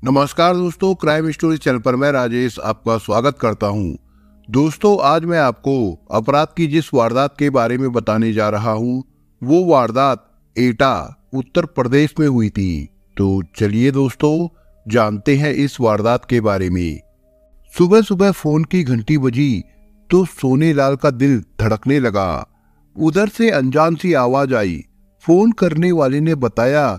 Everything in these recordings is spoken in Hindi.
नमस्कार दोस्तों, क्राइम स्टोरी चैनल पर मैं राजेश आपका स्वागत करता हूं। दोस्तों, आज मैं आपको अपराध की जिस वारदात के बारे में बताने जा रहा हूं, वो वारदात एटा उत्तर प्रदेश में हुई थी। तो चलिए दोस्तों, जानते हैं इस वारदात के बारे में। सुबह सुबह फोन की घंटी बजी तो सोनेलाल का दिल धड़कने लगा। उधर से अनजान सी आवाज आई। फोन करने वाले ने बताया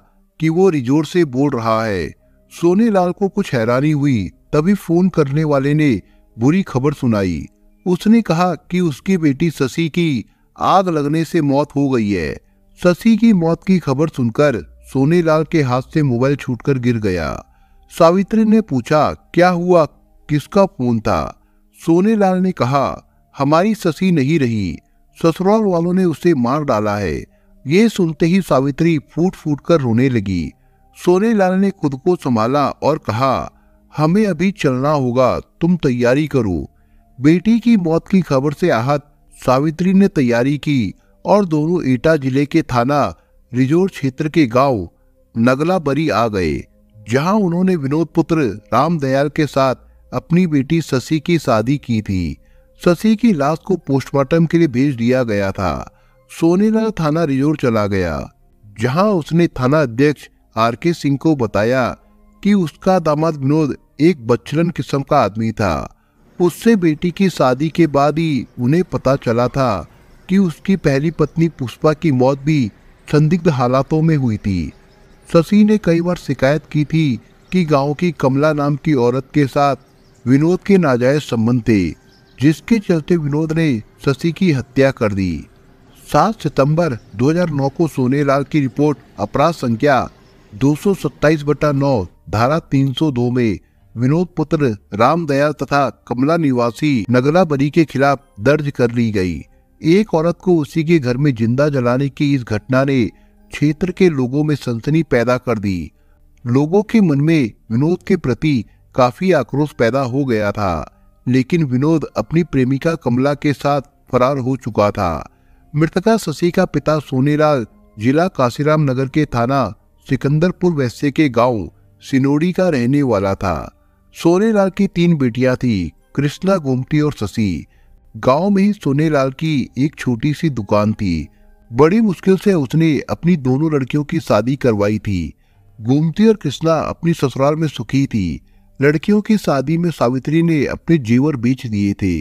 कि वो रिजोर्ट से बोल रहा है। सोनेलाल को कुछ हैरानी हुई। तभी फोन करने वाले ने बुरी खबर सुनाई। उसने कहा कि उसकी बेटी शशि की आग लगने से मौत हो गई है। शशि की मौत की खबर सुनकर सोनेलाल के हाथ से मोबाइल छूटकर गिर गया। सावित्री ने पूछा, क्या हुआ, किसका फोन था? सोनेलाल ने कहा, हमारी शशि नहीं रही, ससुराल वालों ने उसे मार डाला है। ये सुनते ही सावित्री फूट फूट कर रोने लगी। सोनेलाल ने खुद को संभाला और कहा, हमें अभी चलना होगा, तुम तैयारी करो। बेटी की मौत की खबर से आहत सावित्री ने तैयारी की और दोनों एटा जिले के थाना रिजोर्ट क्षेत्र के गांव नगलाबरी आ गए, जहां उन्होंने विनोद पुत्र रामदयाल के साथ अपनी बेटी शशि की शादी की थी। शशि की लाश को पोस्टमार्टम के लिए भेज दिया गया था। सोनेलाल थाना रिजोर्ट चला गया, जहां उसने थाना अध्यक्ष आर.के. सिंह को बताया कि उसका दामाद विनोद एक बच्चलन किस्म का आदमी था। उससे बेटी की शादी के बाद ही उन्हें पता चला था कि उसकी पहली पत्नी पुष्पा की मौत भी संदिग्ध हालातों में हुई थी। शशि ने कई बार शिकायत की थी कि गांव की कमला नाम की औरत के साथ विनोद के नाजायज संबंध थे, जिसके चलते विनोद ने शशि की हत्या कर दी। 7 सितंबर 2009 को सोनेलाल की रिपोर्ट अपराध संख्या 227/9 धारा 302 में विनोद पुत्र रामदयाल तथा कमला निवासी नगलाबरी के खिलाफ दर्ज कर ली गई। एक औरत को उसी के घर में जिंदा जलाने की इस घटना ने क्षेत्र के लोगों में सनसनी पैदा कर दी। लोगों के मन में विनोद के प्रति काफी आक्रोश पैदा हो गया था, लेकिन विनोद अपनी प्रेमिका कमला के साथ फरार हो चुका था। मृतका शशि का पिता सोनेलाल जिला काशीराम नगर के थाना सिकंदरपुर वैश्य के गांव सिनोड़ी का रहने वाला था। सोनेलाल की 3 बेटियां थी, कृष्णा, गोमती और शशि। गांव में ही सोनेलाल की एक छोटी सी दुकान थी। बड़ी मुश्किल से उसने अपनी दोनों लड़कियों की शादी करवाई थी। गोमती और कृष्णा अपनी ससुराल में सुखी थी। लड़कियों की शादी में सावित्री ने अपने जेवर बेच दिए थे।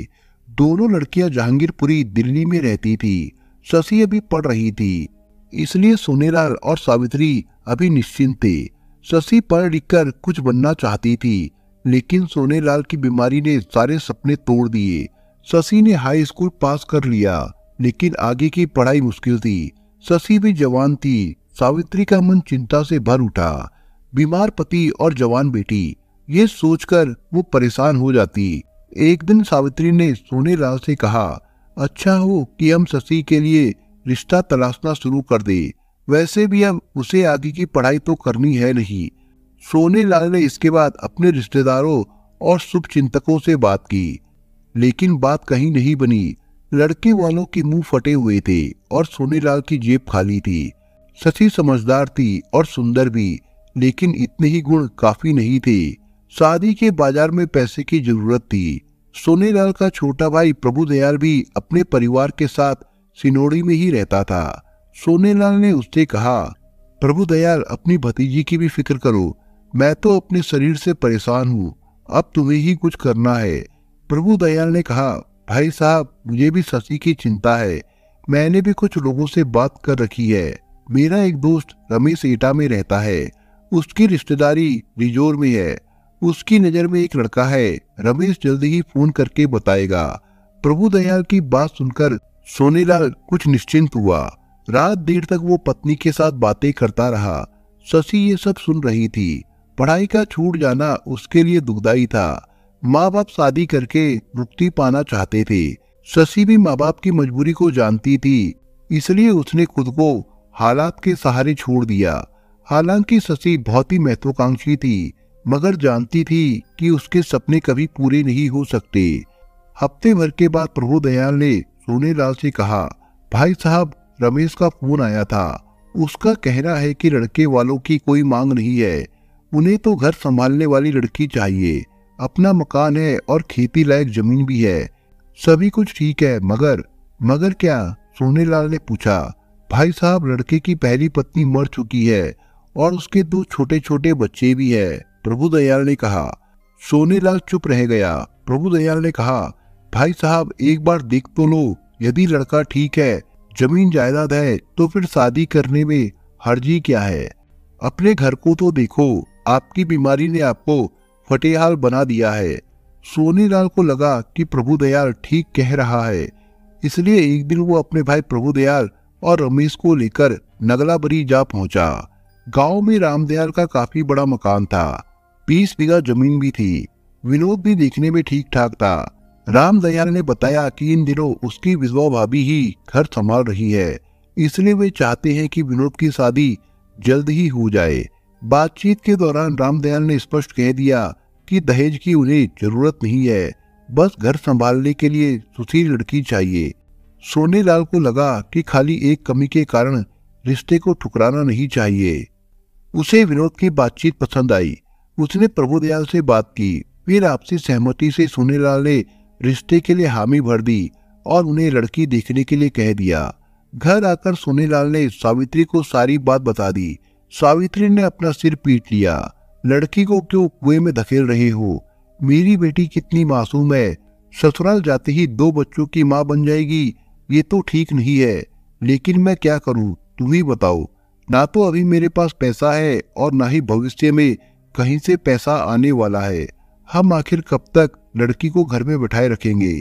दोनों लड़कियां जहांगीरपुरी दिल्ली में रहती थी। शशि अभी पढ़ रही थी, इसलिए सोनेलाल और सावित्री अभी निश्चिंत थे। शशि पढ़ लिखकर कुछ बनना चाहती थी, लेकिन सोनेलाल की बीमारी ने सारे सपने तोड़ दिए। शशि ने हाई स्कूल पास कर लिया, लेकिन आगे की पढ़ाई मुश्किल थी। शशि भी जवान थी। सावित्री का मन चिंता से भर उठा। बीमार पति और जवान बेटी, ये सोचकर वो परेशान हो जाती। एक दिन सावित्री ने सोनेलाल से कहा, अच्छा हो कि हम शशि के लिए रिश्ता तलाशना शुरू कर दे। वैसे भी अब उसे आगे की पढ़ाई तो करनी है नहीं। सोनेलाल ने इसके बाद अपने रिश्तेदारों और शुभचिंतकों से बात की, लेकिन बात कहीं नहीं बनी। लड़के वालों के मुंह फटे हुए थे और सोनेलाल की जेब खाली थी। शशि समझदार थी और सुंदर भी, लेकिन इतने ही गुण काफी नहीं थे। शादी के बाजार में पैसे की जरूरत थी। सोनेलाल का छोटा भाई प्रभुदयाल भी अपने परिवार के साथ सिनोड़ी में ही रहता था। सोनेलाल ने उससे कहा, प्रभुदयाल, अपनी भतीजी की भी फिक्र करो। मैं तो अपने शरीर से परेशान हूँ, अब तुम्हें ही कुछ करना है। प्रभुदयाल ने कहा, भाई साहब, मुझे भी शशि की चिंता है। मैंने भी कुछ लोगों से बात कर रखी है। मेरा एक दोस्त रमेश एटा में रहता है, उसकी रिश्तेदारी रिजोर में है। उसकी नजर में एक लड़का है, रमेश जल्दी ही फोन करके बताएगा। प्रभुदयाल की बात सुनकर सोनेलाल कुछ निश्चिंत हुआ। रात देर तक वो पत्नी के साथ बातें करता रहा। शशि ये सब सुन रही थी। पढ़ाई का छूट जाना उसके लिए दुखदाई था। माँ बाप शादी करके मुक्ति पाना चाहते थे। शशि भी माँ बाप की मजबूरी को जानती थी, इसलिए उसने खुद को हालात के सहारे छोड़ दिया। हालांकि शशि बहुत ही महत्वाकांक्षी थी, मगर जानती थी कि उसके सपने कभी पूरे नहीं हो सकते। हफ्ते भर के बाद प्रभुदयाल ने सोनेलाल से कहा, भाई साहब, रमेश का फोन आया था। उसका कहना है कि लड़के वालों की कोई मांग नहीं है। उन्हें तो घर संभालने वाली लड़की चाहिए। अपना मकान है और खेती लायक जमीन भी है। सभी कुछ ठीक है, मगर क्या? सोनेलाल ने पूछा। भाई साहब, लड़के की पहली पत्नी मर चुकी है और उसके 2 छोटे छोटे बच्चे भी है, प्रभुदयाल ने कहा। सोनेलाल चुप रह गया। प्रभुदयाल ने कहा, भाई साहब, एक बार देख तो लो। यदि लड़का ठीक है, जमीन जायदाद है, तो फिर शादी करने में हर्जी क्या है? अपने घर को तो देखो। आपकी बीमारी ने आपको फटेहाल बना दिया है। सोनेलाल को लगा कि प्रभुदयाल ठीक कह रहा है, इसलिए एक दिन वो अपने भाई प्रभुदयाल और रमेश को लेकर नगलाबरी जा पहुंचा। गांव में रामदयाल का काफी बड़ा मकान था। 20 बीघा जमीन भी थी। विनोद भी देखने में ठीक ठाक था। रामदयाल ने बताया कि इन दिनों उसकी विधवा भाभी ही घर संभाल रही है, इसलिए वे चाहते हैं कि विनोद की शादी जल्द ही हो जाए। बातचीत के दौरान रामदयाल ने स्पष्ट कह दिया कि दहेज की उन्हें जरूरत नहीं है, बस घर संभालने के लिए सुशील लड़की चाहिए। सोनेलाल को लगा कि खाली एक कमी के कारण रिश्ते को ठुकराना नहीं चाहिए। उसे विनोद की बातचीत पसंद आई। उसने प्रभुदयाल से बात की। फिर आपसी सहमति से सोनेलाल ने रिश्ते के लिए हामी भर दी और उन्हें लड़की देखने के लिए कह दिया। घर आकर सोनेलाल ने सावित्री को सारी बात बता दी। सावित्री ने अपना सिर पीट लिया। लड़की को क्यों कुएं में धकेल रहे हो? मेरी बेटी कितनी मासूम है, ससुराल जाते ही 2 बच्चों की माँ बन जाएगी। ये तो ठीक नहीं है, लेकिन मैं क्या करूं, तुम ही बताओ। ना तो अभी मेरे पास पैसा है और ना ही भविष्य में कहीं से पैसा आने वाला है। हम आखिर कब तक लड़की को घर में बिठाए रखेंगे?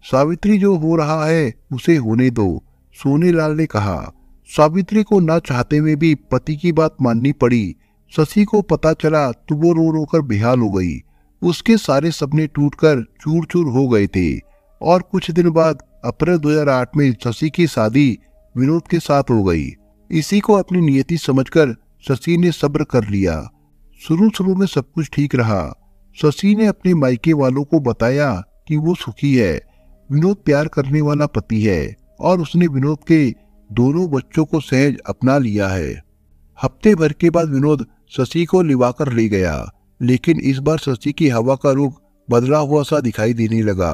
सावित्री, जो हो रहा है उसे होने दो, सोनेलाल ने कहा। सावित्री को ना चाहते हुए भी पति की बात माननी पड़ी। शशि को पता चला तो वो रो रो कर बेहाल हो गई। उसके सारे सपने टूटकर चूर चूर हो गए थे। और कुछ दिन बाद अप्रैल 2008 में शशि की शादी विनोद के साथ हो गई। इसी को अपनी नियति समझकर शशि ने सब्र कर लिया। शुरू में सब कुछ ठीक रहा। शशि ने अपने मायके वालों को बताया कि वो सुखी है, विनोद प्यार करने वाला पति है और उसने विनोद के दोनों बच्चों को सहज अपना लिया है। हफ्ते भर के बाद विनोद शशि को लिवाकर ले गया, लेकिन इस बार शशि की हवा का रुख बदला हुआ सा दिखाई देने लगा।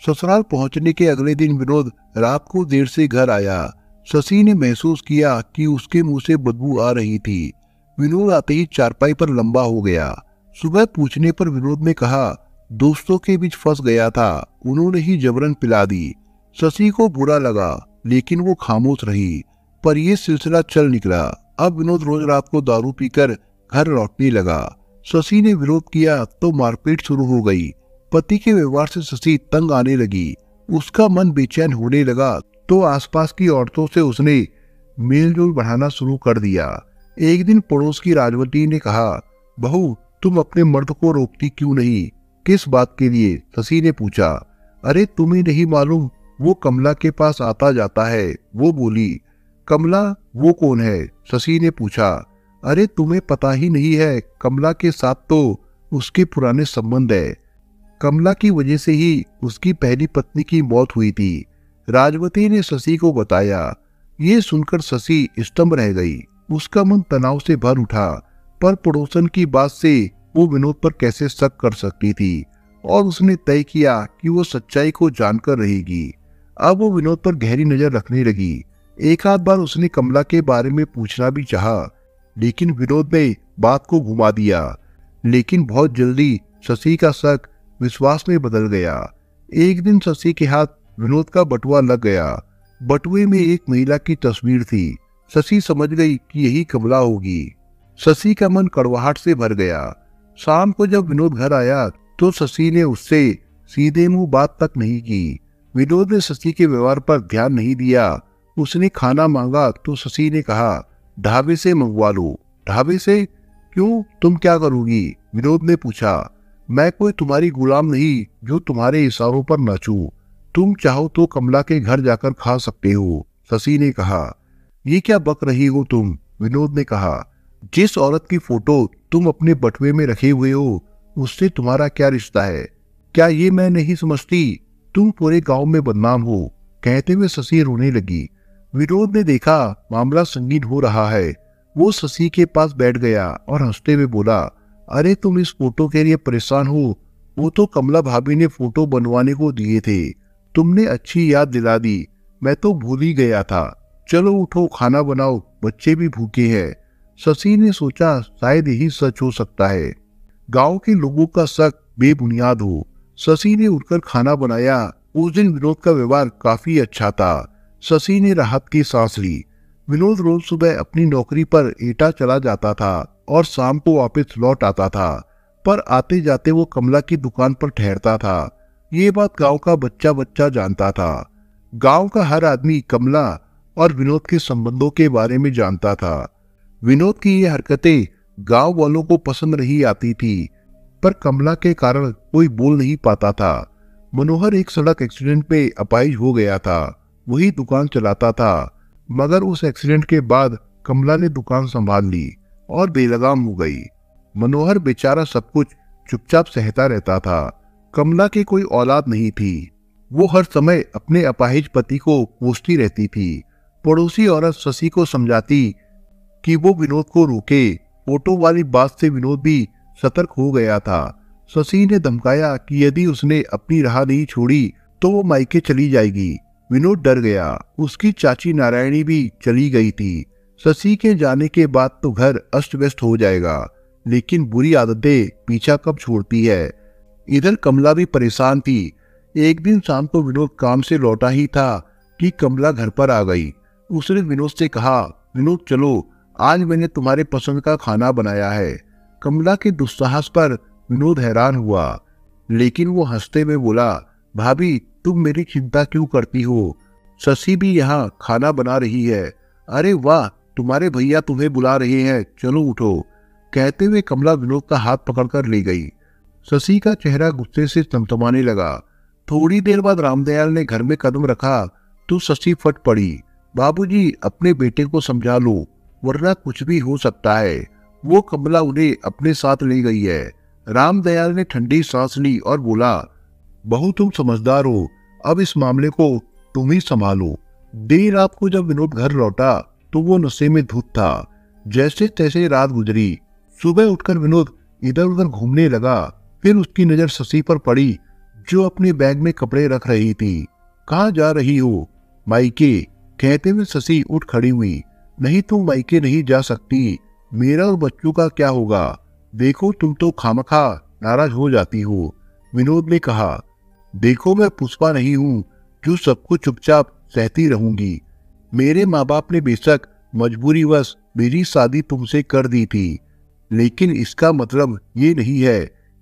ससुराल पहुंचने के अगले दिन विनोद रात को देर से घर आया। शशि ने महसूस किया कि उसके मुंह से बदबू आ रही थी। विनोद आते ही चारपाई पर लंबा हो गया। सुबह पूछने पर विनोद ने कहा, दोस्तों के बीच फंस गया था, उन्होंने ही जबरन पिला दी। शशि को बुरा लगा, लेकिन वो खामोश रही। पर यह सिलसिला चल निकला। अब विनोद रोज रात को दारू पीकर घर लौटने लगा। शशि ने विरोध किया तो मारपीट शुरू हो गई। पति के व्यवहार से शशि तंग आने लगी। उसका मन बेचैन होने लगा तो आसपास की औरतों से उसने मेलजोल बढ़ाना शुरू कर दिया। एक दिन पड़ोस की राजवती ने कहा, बहू, तुम अपने मर्द को रोकती क्यों नहीं? किस बात के लिए? शशि ने पूछा। अरे तुम्हें नहीं मालूम, वो कमला के पास आता जाता है, वो बोली। कमला? वो कौन है? शशि ने पूछा। अरे तुम्हें पता ही नहीं है, कमला के साथ तो उसके पुराने संबंध है। कमला की वजह से ही उसकी पहली पत्नी की मौत हुई थी, राजवती ने शशि को बताया। ये सुनकर शशि स्तंभ रह गई। उसका मन तनाव से भर उठा, पर पड़ोसन की बात से वो विनोद पर कैसे शक कर सकती थी, और उसने तय किया कि वो सच्चाई को जानकर रहेगी। अब वो विनोद पर गहरी नजर रखने लगी। एक आध बार उसने कमला के बारे में पूछना भी चाहा, लेकिन विनोद ने बात को घुमा दिया। लेकिन बहुत जल्दी शशि का शक विश्वास में बदल गया। एक दिन शशि के हाथ विनोद का बटुआ लग गया। बटुए में एक महिला की तस्वीर थी। शशि समझ गई कि यही कमला होगी। शशि का मन कड़वाहट से भर गया। शाम को जब विनोद घर आया तो शशि ने उससे सीधे मुंह बात तक नहीं की। विनोद ने शशि के व्यवहार पर ध्यान नहीं दिया। उसने खाना मांगा तो शशि ने कहा, ढाबे से मंगवा लो। ढाबे से? क्यों, तुम क्या करोगी? विनोद ने पूछा। मैं कोई तुम्हारी गुलाम नहीं जो तुम्हारे इशारों पर नाचूं। तुम चाहो तो कमला के घर जाकर खा सकते हो, शशि ने कहा। ये क्या बक रही हो तुम? विनोद ने कहा। जिस औरत की फोटो तुम अपने बटुए में रखे हुए हो, उससे तुम्हारा क्या रिश्ता है? क्या ये मैं नहीं समझती? तुम पूरे गांव में बदनाम हो। कहते हुए शशि रोने लगी। विनोद ने देखा मामला संगीन हो रहा है। वो शशि के पास बैठ गया और हंसते हुए बोला, अरे तुम इस फोटो के लिए परेशान हो? वो तो कमला भाभी ने फोटो बनवाने को दिए थे। तुमने अच्छी याद दिला दी, मैं तो भूल ही गया था। चलो उठो, खाना बनाओ, बच्चे भी भूखे हैं। शशि ने सोचा शायद यही सच हो सकता है, गांव के लोगों का शक बेबुनियाद हो। शशि ने उठकर खाना बनाया। उस दिन विनोद का व्यवहार काफी अच्छा था। शशि ने राहत की सांस ली। विनोद रोज सुबह अपनी नौकरी पर एटा चला जाता था और शाम को वापस लौट आता था, पर आते जाते वो कमला की दुकान पर ठहरता था। ये बात गांव का बच्चा बच्चा जानता था। गांव का हर आदमी कमला और विनोद के संबंधों के बारे में जानता था। विनोद की ये हरकतें गांव वालों को पसंद नहीं आती थी, पर कमला के कारण कोई बोल नहीं पाता था। मनोहर एक सड़क एक्सीडेंट में अपाहिज हो गया था। वही दुकान चलाता था, मगर उस एक्सीडेंट के बाद कमला ने दुकान संभाल ली और बेलगाम हो गई। मनोहर बेचारा सब कुछ चुपचाप सहता रहता था। कमला की कोई औलाद नहीं थी। वो हर समय अपने अपाहिज पति को कोसती रहती थी। पड़ोसी औरत शशि को समझाती कि वो विनोद को रोके। फोटो वाली बात से विनोद भी सतर्क हो गया था। शशि ने धमकाया कि यदि उसने अपनी राह नहीं छोड़ी तो वो मायके चली जाएगी। विनोद डर गया। उसकी चाची नारायणी भी चली गई थी। शशि के जाने के बाद तो घर अस्त व्यस्त हो जाएगा, लेकिन बुरी आदतें पीछा कब छोड़ती है। इधर कमला भी परेशान थी। एक दिन शाम को विनोद काम से लौटा ही था कि कमला घर पर आ गई। उसने विनोद से कहा, विनोद चलो, आज मैंने तुम्हारे पसंद का खाना बनाया है। कमला के दुस्साहस पर विनोद हैरान हुआ, लेकिन वो हंसते में बोला, भाभी तुम मेरी चिंता क्यों करती हो? शशि भी यहाँ खाना बना रही है। अरे वाह, तुम्हारे भैया तुम्हें बुला रहे हैं, चलो उठो। कहते हुए कमला विनोद का हाथ पकड़कर ले गई। शशि का चेहरा गुस्से से तमतमाने लगा। थोड़ी देर बाद रामदयाल ने घर में कदम रखा तो शशि फट पड़ी। बाबूजी, अपने बेटे को समझा लो, वरना कुछ भी हो सकता है। वो कमला उन्हें अपने साथ ले गई है। रामदयाल ने ठंडी सांस ली और बोला, बहू तुम समझदार हो, अब इस मामले को तुम ही संभालो। देर रात को जब विनोद घर लौटा तो वो नशे में धुत था। जैसे तैसे रात गुजरी। सुबह उठकर विनोद इधर उधर घूमने लगा। फिर उसकी नजर शशि पर पड़ी, जो अपने बैग में कपड़े रख रही थी। कहाँ जा रही हो? मायके, कहते हुए शशि उठ खड़ी हुई। नहीं, तुम मायके नहीं जा सकती। मेरा और बच्चों का क्या होगा? देखो तुम तो खामखा नाराज हो जाती हो। विनोद ने कहा, देखो मैं पुष्पा नहीं हूं जो सब कुछ चुपचाप सहती रहूंगी। मेरे माँ बाप ने बेशक मजबूरीवश मेरी शादी तुमसे कर दी थी, लेकिन इसका मतलब ये नहीं है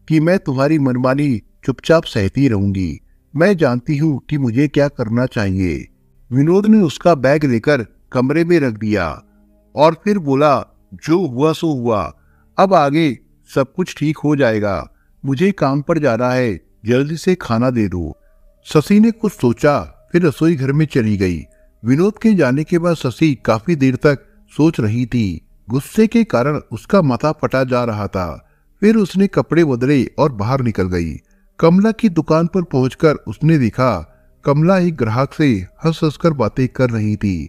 कि मैं तुम्हारी मनमानी चुपचाप सहती रहूंगी। मैं जानती हूँ कि मुझे क्या करना चाहिए। विनोद ने उसका बैग लेकर कमरे में रख दिया और फिर बोला, जो हुआ सो हुआ, अब आगे सब कुछ ठीक हो जाएगा। मुझे काम पर जाना है, जल्दी से खाना दे दो। शशि ने कुछ सोचा, फिर रसोई घर में चली गई। विनोद के जाने के बाद शशि काफी देर तक सोच रही थी। गुस्से के कारण उसका माथा फटा जा रहा था। फिर उसने कपड़े बदले और बाहर निकल गई। कमला की दुकान पर पहुंचकर उसने देखा कमला एक ग्राहक से हंस हंसकर बातें कर रही थी।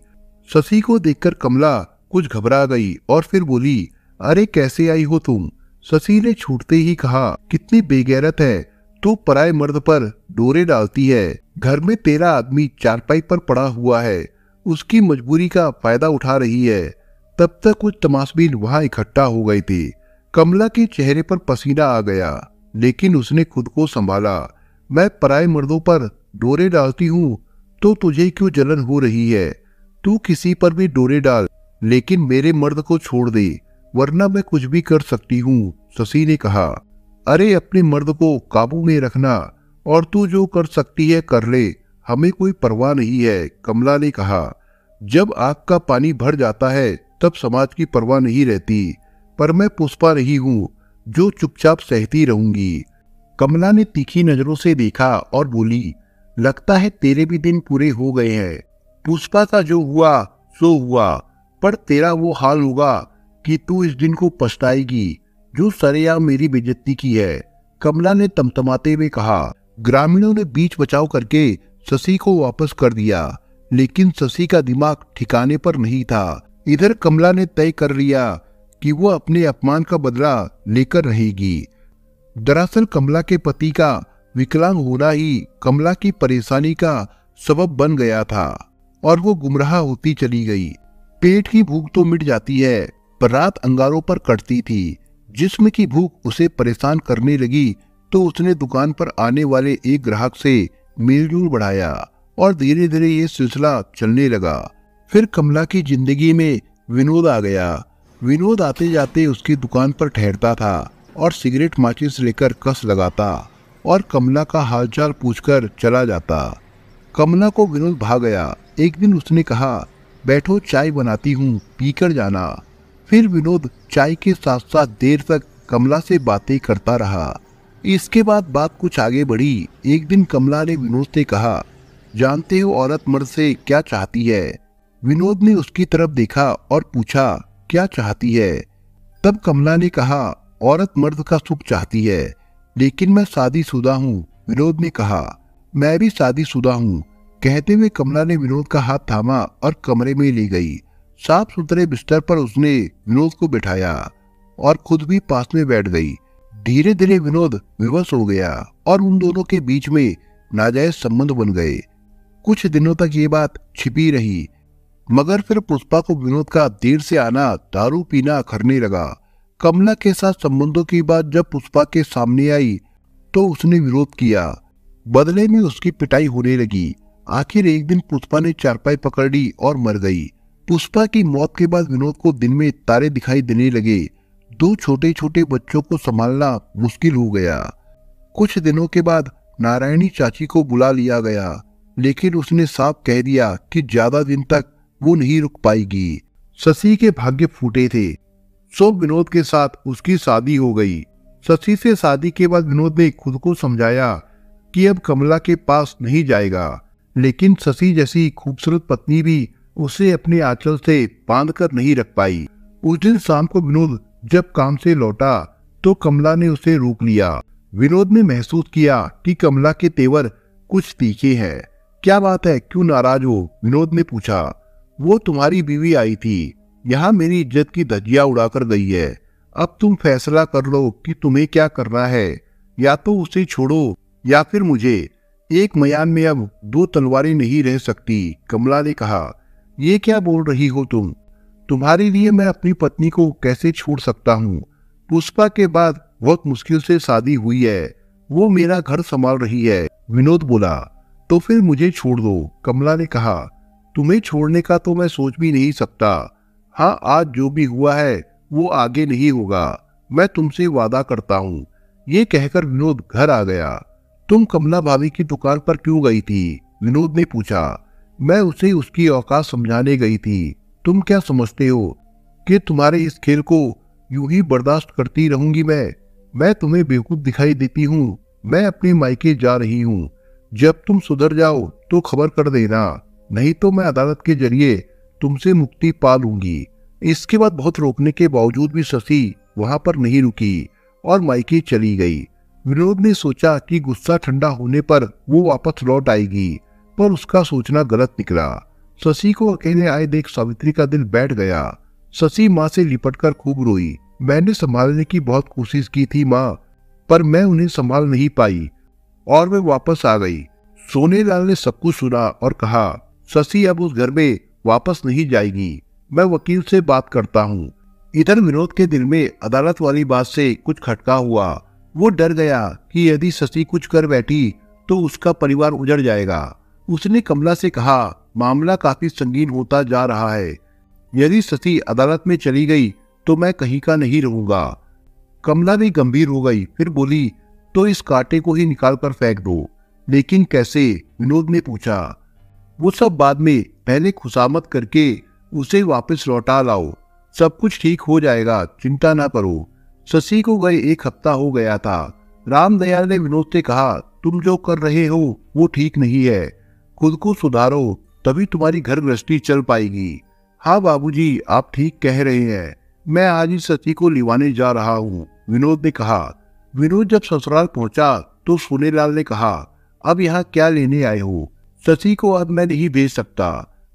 शशि को देखकर कमला कुछ घबरा गई और फिर बोली, अरे कैसे आई हो तुम? शशि ने छूटते ही कहा, कितनी बेगैरत है, तू पराये मर्द पर डोरे डालती है। घर में तेरा आदमी चारपाई पर पड़ा हुआ है, उसकी मजबूरी का फायदा उठा रही है। तब तक कुछ तमाशबीन वहां इकट्ठा हो गए थे। कमला के चेहरे पर पसीना आ गया, लेकिन उसने खुद को संभाला। मैं पराये मर्दों पर डोरे डालती हूँ तो तुझे क्यों जलन हो रही है? तू किसी पर भी डोरे डाल, लेकिन मेरे मर्द को छोड़ दे, वरना मैं कुछ भी कर सकती हूँ। शशि ने कहा, अरे अपने मर्द को काबू में रखना, और तू जो कर सकती है कर ले, हमें कोई परवाह नहीं है। कमला ने कहा, जब आग का पानी भर जाता है तब समाज की परवाह नहीं रहती, पर मैं पुष्पा नहीं हूँ जो चुपचाप सहती रहूंगी। कमला ने तीखी नजरों से देखा और बोली, लगता है तेरे भी दिन पूरे हो गए हैं। पुष्पा का जो हुआ सो हुआ, पर तेरा वो हाल होगा कि तू इस दिन को पछताएगी जो सरेआम मेरी बेइज्जती की है। कमला ने तमतमाते हुए कहा। ग्रामीणों ने बीच बचाव करके शशि को वापस कर दिया, लेकिन शशि का दिमाग ठिकाने पर नहीं था। इधर कमला ने तय कर लिया कि वो अपने अपमान का बदला लेकर रहेगी। दरअसल कमला के पति का विकलांग होना ही कमला की परेशानी का सबब बन गया था और वो गुमराह होती चली गई। पेट की भूख तो मिट जाती है, पर रात अंगारों पर कटती थी। जिस्म की भूख उसे परेशान करने लगी तो उसने दुकान पर आने वाले एक ग्राहक से मेलजोल बढ़ाया और धीरे धीरे ये सिलसिला चलने लगा। फिर कमला की जिंदगी में विनोद आ गया। विनोद आते जाते उसकी दुकान पर ठहरता था और सिगरेट माचिस लेकर कस लगाता और कमला का हालचाल पूछकर चला जाता। कमला को विनोद भा गया। एक दिन उसने कहा, बैठो चाय बनाती हूँ, पीकर जाना। फिर विनोद चाय के साथ साथ देर तक कमला से बातें करता रहा। इसके बाद बात कुछ आगे बढ़ी। एक दिन कमला ने विनोद से कहा, जानते हो औरत मर्द से क्या चाहती है? विनोद ने उसकी तरफ देखा और पूछा, क्या चाहती है? तब कमला ने कहा, औरत मर्द का सुख चाहती है, लेकिन मैं शादीशुदा हूँ। विनोद ने कहा, मैं भी शादीशुदा हूँ। कहते हुए कमला ने विनोद का हाथ थामा और कमरे में ले गई। साफ सुथरे बिस्तर पर उसने विनोद को बिठाया और खुद भी पास में बैठ गई। धीरे धीरे विनोद विवश हो गया और उन दोनों के बीच में नाजायज संबंध बन गए। कुछ दिनों तक ये बात छिपी रही, मगर फिर पुष्पा को विनोद का देर से आना, दारू पीना अखरने लगा। कमला के साथ संबंधों की बात जब पुष्पा के सामने आई तो उसने विरोध किया। बदले में उसकी पिटाई होने लगी। आखिर एक दिन पुष्पा ने चारपाई पकड़ ली और मर गई। पुष्पा की मौत के बाद विनोद को दिन में तारे दिखाई देने लगे। 2 छोटे छोटे बच्चों को संभालना मुश्किल हो गया। कुछ दिनों के बाद नारायणी चाची को बुला लिया गया, लेकिन उसने साफ कह दिया कि ज्यादा दिन तक वो नहीं रुक पाएगी। शशि के भाग्य फूटे थे, सो विनोद के साथ उसकी शादी हो गई। शशि से शादी के बाद विनोद ने खुद को समझाया कि अब कमला के पास नहीं जाएगा, लेकिन शशि जैसी खूबसूरत पत्नी भी उसे अपने आंचल से बांध कर नहीं रख पाई। उस दिन शाम को विनोद जब काम से लौटा तो कमला ने उसे रोक लिया। विनोद ने महसूस किया कि कमला के तेवर कुछ तीखे हैं। क्या बात है, क्यों नाराज हो? विनोद ने पूछा। वो तुम्हारी बीवी आई थी, यहाँ मेरी इज्जत की धज्जियां उड़ाकर गई है। अब तुम फैसला कर लो कि तुम्हें क्या करना है, या तो उसे छोड़ो या फिर मुझे। एक मयान में अब 2 तलवारें नहीं रह सकती। कमला ने कहा, ये क्या बोल रही हो तुम? तुम्हारे लिए मैं अपनी पत्नी को कैसे छोड़ सकता हूँ? पुष्पा के बाद बहुत मुश्किल से शादी हुई है, वो मेरा घर संभाल रही है। विनोद बोला, तो फिर मुझे छोड़ दो। कमला ने कहा, तुम्हें छोड़ने का तो मैं सोच भी नहीं सकता। हाँ, आज जो भी हुआ है वो आगे नहीं होगा, मैं तुमसे वादा करता हूँ। ये कहकर विनोद घर आ गया। तुम कमला भाभी की दुकान पर क्यों गई थी? विनोद ने पूछा। मैं उसे उसकी औकात समझाने गई थी। तुम क्या समझते हो कि तुम्हारे इस खेल को यूं ही बर्दाश्त करती रहूंगी? मैं तुम्हें बेवकूफ दिखाई देती हूँ। मैं अपने मायके जा रही हूँ। जब तुम सुधर जाओ तो खबर कर देना, नहीं तो मैं अदालत के जरिए तुमसे मुक्ति पा लूंगी। इसके बाद बहुत रोकने के बावजूद भी शशि वहां पर नहीं रुकी और मायके चली गई। विनोद ने सोचा कि गुस्सा ठंडा होने पर वो वापस लौट आएगी, पर उसका सोचना गलत निकला। शशि को अकेले आए देख सावित्री का दिल बैठ गया। शशि माँ से लिपटकर खूब रोई। मैंने संभालने की बहुत कोशिश की थी माँ, पर मैं उन्हें संभाल नहीं पाई और वे वापस आ गई। सोनेलाल ने सब कुछ सुना और कहा, शशि अब उस घर में वापस नहीं जाएगी। मैं वकील से बात करता हूँ। इधर विनोद के दिल में अदालत वाली बात से कुछ खटका हुआ। वो डर गया कि यदि शशि कुछ कर बैठी तो उसका परिवार उजड़ जाएगा। उसने कमला से कहा, मामला काफी संगीन होता जा रहा है। यदि शशि अदालत में चली गई तो मैं कहीं का नहीं रहूंगा। कमला भी गंभीर हो गई। फिर बोली, तो इस कांटे को ही निकाल कर फेंक दो। लेकिन कैसे? विनोद ने पूछा। वो सब बाद में, पहले खुशामद करके उसे वापस लौटा लाओ। सब कुछ ठीक हो जाएगा, चिंता ना करो। शशि को गए 1 हफ्ता हो गया था। रामदयाल ने विनोद से कहा, तुम जो कर रहे हो वो ठीक नहीं है। खुद को सुधारो, तभी तुम्हारी घर गृहस्थी चल पाएगी। हाँ बाबूजी, आप ठीक कह रहे हैं। मैं आज ही शशि को लिवाने जा रहा हूँ, विनोद ने कहा। विनोद जब ससुराल पहुंचा तो सोनेलाल ने कहा, अब यहाँ क्या लेने आए हो? शशि को अब मैं नहीं भेज सकता।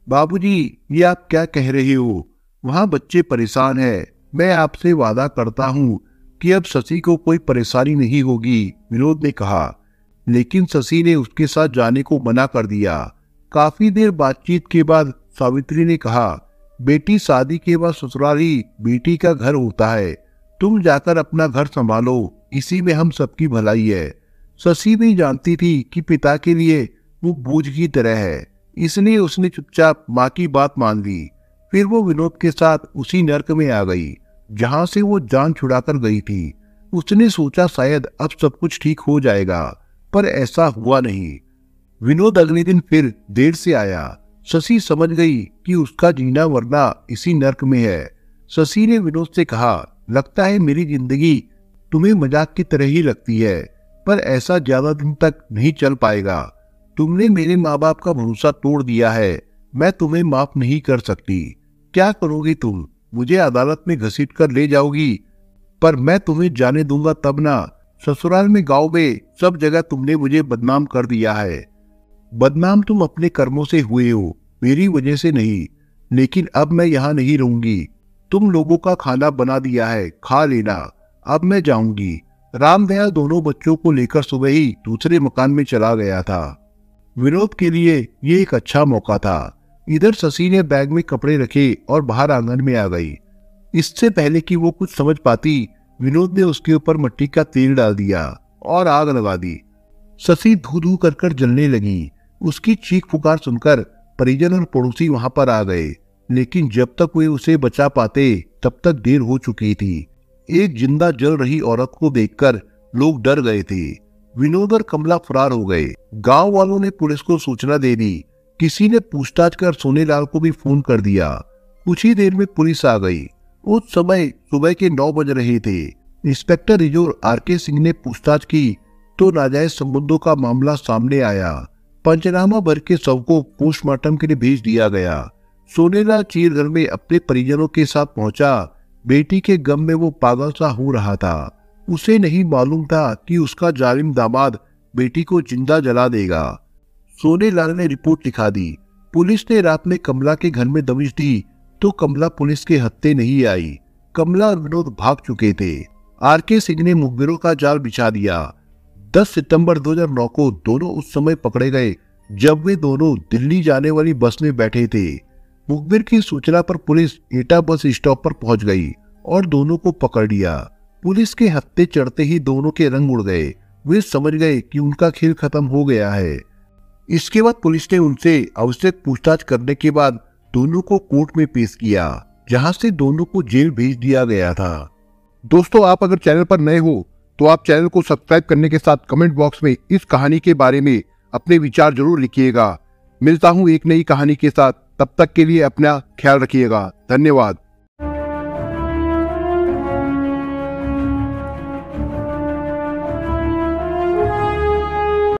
बाबूजी, ये आप क्या कह रहे हो? वहाँ बच्चे परेशान हैं। मैं आपसे वादा करता हूँ कि अब शशि को कोई परेशानी नहीं होगी, विनोद ने कहा। लेकिन शशि ने उसके साथ जाने को मना कर दिया। काफी देर बातचीत के बाद सावित्री ने कहा, बेटी, शादी के बाद ससुराल ही बेटी का घर होता है। तुम जाकर अपना घर संभालो, इसी में हम सबकी भलाई है। शशि भी जानती थी कि पिता के लिए वो बोझ की तरह है, इसलिए उसने चुपचाप माँ की बात मान ली। फिर वो विनोद के साथ उसी नर्क में आ गई जहां से वो जान छुड़ाकर गई थी। उसने सोचा शायद अब सब कुछ ठीक हो जाएगा, पर ऐसा हुआ नहीं। विनोद अगले दिन फिर देर से आया। शशि समझ गई कि उसका जीना मरना इसी नर्क में है। शशि ने विनोद से कहा, लगता है मेरी जिंदगी तुम्हें मजाक की तरह ही लगती है, पर ऐसा ज्यादा दिन तक नहीं चल पाएगा। तुमने मेरे माँ बाप का भरोसा तोड़ दिया है, मैं तुम्हें माफ नहीं कर सकती। क्या करोगी तुम? मुझे अदालत में घसीट कर ले जाओगी, पर मैं तुम्हें जाने दूंगा तब ना। ससुराल में, गांव में, सब जगह तुमने मुझे बदनाम कर दिया है। बदनाम तुम अपने कर्मों से हुए हो, मेरी वजह से नहीं। लेकिन अब मैं यहाँ नहीं रहूंगी। तुम लोगों का खाना बना दिया है, खा लेना। अब मैं जाऊंगी। रामदयाल दोनों बच्चों को लेकर सुबह ही दूसरे मकान में चला गया था। विनोद के लिए ये एक अच्छा मौका था। इधर शशि ने बैग में कपड़े रखे और बाहर आंगन में आ गई। इससे पहले कि वो कुछ समझ पाती, विनोद ने उसके ऊपर मिट्टी का तेल डाल दिया और आग लगा दी। शशि धू धू कर जलने लगी। उसकी चीख पुकार सुनकर परिजन और पड़ोसी वहां पर आ गए, लेकिन जब तक वे उसे बचा पाते तब तक देर हो चुकी थी। एक जिंदा जल रही औरत को देखकर लोग डर गए थे। विनोद और कमला फरार हो गए। गांव वालों ने पुलिस को सूचना दे दी। किसी ने पूछताछ कर सोनेलाल को भी फोन कर दिया। कुछ ही देर में पुलिस आ गई। उस समय सुबह के 9 बज रहे थे। Inspector रिजोर R K. सिंह ने पूछताछ की तो नाजायज संबंधों का मामला सामने आया। पंचनामा भर के शव को पोस्टमार्टम के लिए भेज दिया गया। सोनेलाल चीरघर में अपने परिजनों के साथ पहुंचा। बेटी के गम में वो पागल सा हो रहा था। उसे नहीं मालूम था कि उसका जालिम दामाद बेटी को जिंदा जला देगा। सोनेलाल ने रिपोर्ट लिखा दी। पुलिस ने रात में कमला के घर में दबिश दी तो कमला पुलिस के हत्थे नहीं आई। कमला और विनोद भाग चुके थे। आर.के. सिंह ने मुखबिरों का जाल बिछा दिया। 10 सितंबर 2009 को दोनों उस समय पकड़े गए जब वे दोनों दिल्ली जाने वाली बस में बैठे थे। मुखबिर की सूचना पर पुलिस एटा बस स्टॉप पर पहुंच गई और दोनों को पकड़ लिया। पुलिस के हत्थे चढ़ते ही दोनों के रंग उड़ गए। वे समझ गए कि उनका खेल खत्म हो गया है। इसके बाद पुलिस ने उनसे आवश्यक पूछताछ करने के बाद दोनों को कोर्ट में पेश किया, जहां से दोनों को जेल भेज दिया गया था। दोस्तों, आप अगर चैनल पर नए हो तो आप चैनल को सब्सक्राइब करने के साथ कमेंट बॉक्स में इस कहानी के बारे में अपने विचार जरूर लिखिएगा। मिलता हूं एक नई कहानी के साथ, तब तक के लिए अपना ख्याल रखिएगा। धन्यवाद।